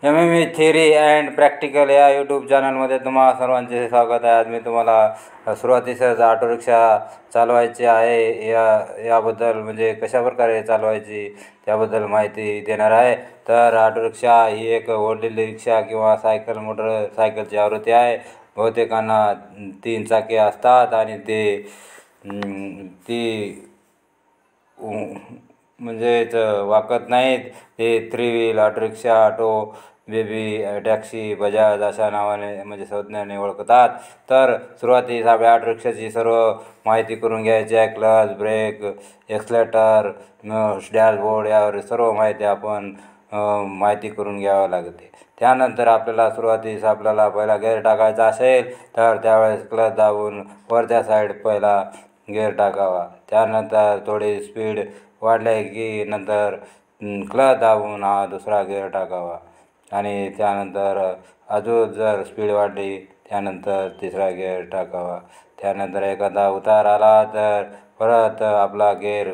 MMA theory and practical या YouTube चॅनलमध्ये तुम्हा सर्वांचे स्वागत आहे. आज मी तुम्हाला सुरुवातीसच ऑटो रिक्षा चालवायची आहे याबद्दल म्हणजे कशाप्रकारे चालवायची त्याबद्दल माहिती देणार आहे. तर ऑटो रिक्षा ही एक ओढलेली रिक्षा किंवा मोटरसायकलची आवृत्ती आहे. बहुतेकांना 3 चाके असतात आणि ती म्हणजेच वाकत नाहीत. ते 3 wheel auto rickshaw, auto, baby, taxi, Bajaj अशा नावाने म्हणजे संज्ञाने ओळखतात. तर सुरुवातीस आपल्या ऑटो रिक्षाची सर्व माहिती करून घ्यायची आहे. क्लच, ब्रेक, एक्सलेटर, डॅशबोर्ड यावर सर्व माहिती आपण माहिती करून घ्यावं लागते. त्यानंतर आपल्याला पहिला गेअर टाकायचा असेल तर त्यावेळेस क्लच दाबून वरच्या साईड पहिला गेअर टाकावा. त्यानंतर थोडी स्पीड वाढली की नंतर क्लच दाबून दुसरा गेअर टाकावा आणि त्यानंतर अजून जर स्पीड वाढली त्यानंतर तिसरा गेअर टाकावा. त्यानंतर एखादा उतार आला तर परत आपला गेअर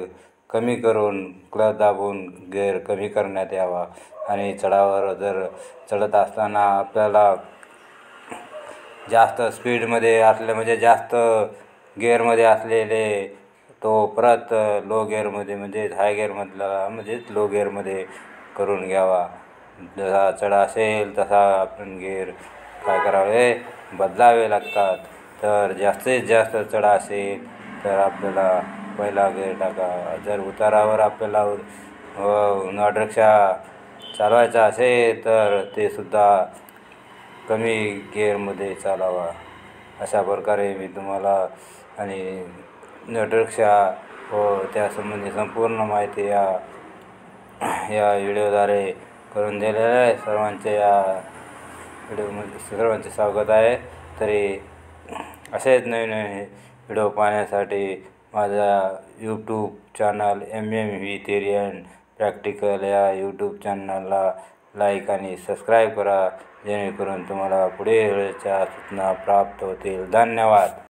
कमी करून क्लच दाबून गेअर कमी करण्यात यावा. आणि चढावर जर चढत असताना आपल्याला जास्त स्पीडमध्ये असले म्हणजे जास्त गिअरमध्ये असलेले तो परत लो गिअरमध्ये म्हणजेच हाय गिअरमधला म्हणजेच लो गिअरमध्ये करून घ्यावा. जसा चढा असेल तसा आपण गिअर काय करावे बदलावे लागतात. तर जास्तीत जास्त चढा असेल तर आपल्याला पहिला गिअर टाकावा. जर उतारावर आपल्याला ऑटो रिक्षा चालवायचा असेल तर ते सुद्धा कमी गिअरमध्ये चालावा. अशा प्रकारे मी तुम्हाला आणि ऑटो रिक्षा व त्यासंबंधी संपूर्ण माहिती या व्हिडिओद्वारे करून दिलेलं आहे. सर्वांचे स्वागत आहे. तरी असेच नवीन व्हिडिओ पाहण्यासाठी माझ्या YouTube channel MMA theory and practical या यूट्यूब चॅनलला लाईक आणि सबस्क्राईब करा, जेणेकरून तुम्हाला पुढे वेळेच्या सूचना प्राप्त होतील. धन्यवाद.